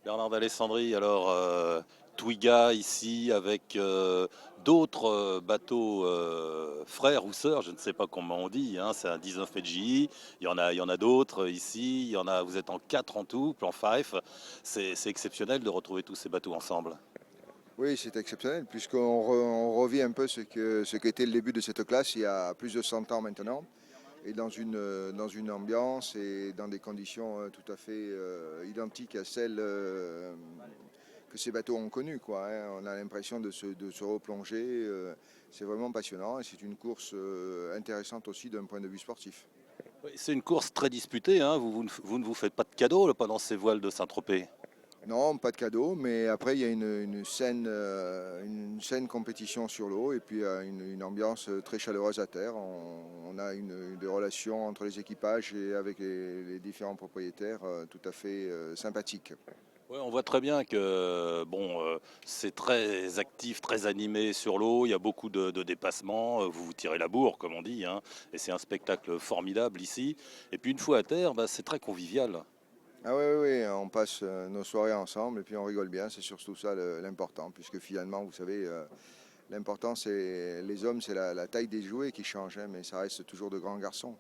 Bernard d'Alessandri, alors Twiga ici avec d'autres bateaux frères ou sœurs, je ne sais pas comment on dit, hein, c'est un 19 PGI, il y en a d'autres ici, vous êtes en 4 en tout, plan 5, c'est exceptionnel de retrouver tous ces bateaux ensemble. Oui, c'est exceptionnel, on revit un peu ce qu'était le début de cette classe il y a plus de 100 ans maintenant, et dans une ambiance et dans des conditions tout à fait identiques à celles que ces bateaux ont connues, quoi, hein. On a l'impression de se replonger, c'est vraiment passionnant et c'est une course intéressante aussi d'un point de vue sportif. Oui, c'est une course très disputée, hein, vous ne vous faites pas de cadeaux là, pendant ces voiles de Saint-Tropez. Non, pas de cadeau, mais après il y a une saine compétition sur l'eau et puis une ambiance très chaleureuse à terre. On a des relations entre les équipages et avec les différents propriétaires tout à fait sympathiques. Ouais, on voit très bien que bon, c'est très actif, très animé sur l'eau. Il y a beaucoup de dépassements. Vous vous tirez la bourre, comme on dit, hein, et c'est un spectacle formidable ici. Et puis une fois à terre, bah, c'est très convivial. Ah oui, oui, oui, on passe nos soirées ensemble et puis on rigole bien, c'est surtout ça l'important, puisque finalement, vous savez, l'important c'est les hommes, c'est la taille des jouets qui change, hein, mais ça reste toujours de grands garçons.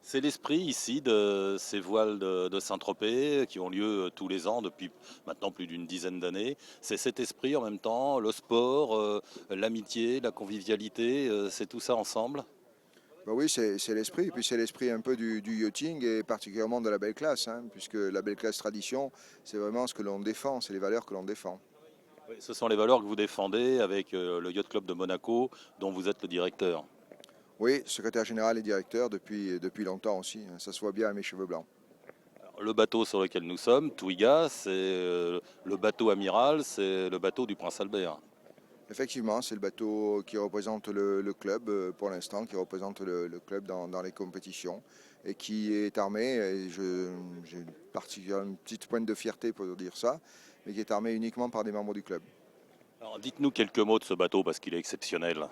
C'est l'esprit ici de ces voiles de Saint-Tropez qui ont lieu tous les ans depuis maintenant plus d'une dizaine d'années. C'est cet esprit en même temps, le sport, l'amitié, la convivialité, c'est tout ça ensemble. Bah oui, c'est l'esprit, et puis c'est l'esprit un peu du yachting et particulièrement de la belle classe, hein, puisque la belle classe tradition, c'est vraiment ce que l'on défend, c'est les valeurs que l'on défend. Oui, ce sont les valeurs que vous défendez avec le Yacht Club de Monaco dont vous êtes le directeur. Oui, secrétaire général et directeur depuis longtemps aussi, hein, ça se voit bien à mes cheveux blancs. Le bateau sur lequel nous sommes, Twiga, c'est le bateau amiral, c'est le bateau du Prince Albert. Effectivement, c'est le bateau qui représente le club pour l'instant, qui représente le club dans les compétitions et qui est armé, et j'ai une petite pointe de fierté pour dire ça, mais qui est armé uniquement par des membres du club. Alors dites-nous quelques mots de ce bateau parce qu'il est exceptionnel.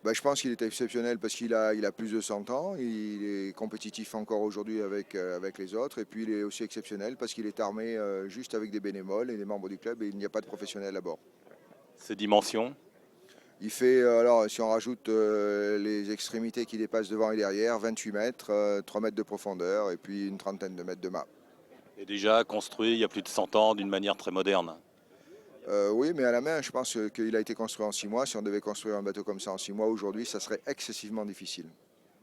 Ben, je pense qu'il est exceptionnel parce il a plus de 100 ans, il est compétitif encore aujourd'hui avec les autres, et puis il est aussi exceptionnel parce qu'il est armé juste avec des bénévoles et des membres du club et il n'y a pas de professionnels à bord. Ses dimensions, Il fait, alors si on rajoute les extrémités qui dépassent devant et derrière, 28 mètres, 3 mètres de profondeur et puis une trentaine de mètres de mât. est déjà construit il y a plus de 100 ans d'une manière très moderne. Oui, mais à la main, je pense qu'il a été construit en 6 mois. Si on devait construire un bateau comme ça en 6 mois aujourd'hui, ça serait excessivement difficile.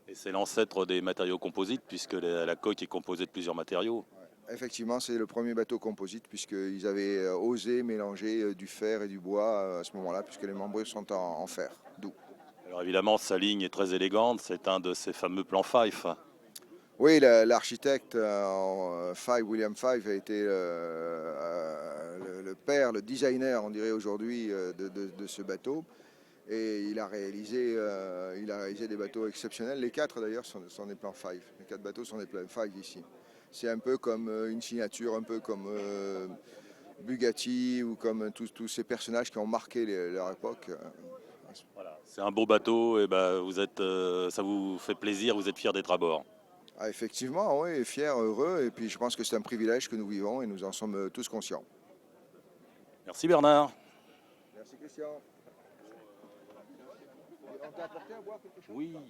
Et c'est l'ancêtre des matériaux composites puisque la coque est composée de plusieurs matériaux. Effectivement, c'est le premier bateau composite puisqu'ils avaient osé mélanger du fer et du bois à ce moment-là, puisque les membrures sont en fer, doux. Alors évidemment, sa ligne est très élégante, c'est un de ces fameux plans Fife. Oui, l'architecte William Five a été le père, le designer, on dirait aujourd'hui, de ce bateau. Et il a réalisé des bateaux exceptionnels. Les quatre d'ailleurs sont des plans Five. Les quatre bateaux sont des plans Five ici. C'est un peu comme une signature, un peu comme Bugatti ou comme tous ces personnages qui ont marqué leur époque. Voilà. C'est un beau bateau et ben, ça vous fait plaisir, vous êtes fiers d'être à bord. Ah, effectivement, oui, fier, heureux, et puis je pense que c'est un privilège que nous vivons et nous en sommes tous conscients. Merci Bernard. Merci Christian. On t'a apporté à boire quelque chose? Oui. Oui.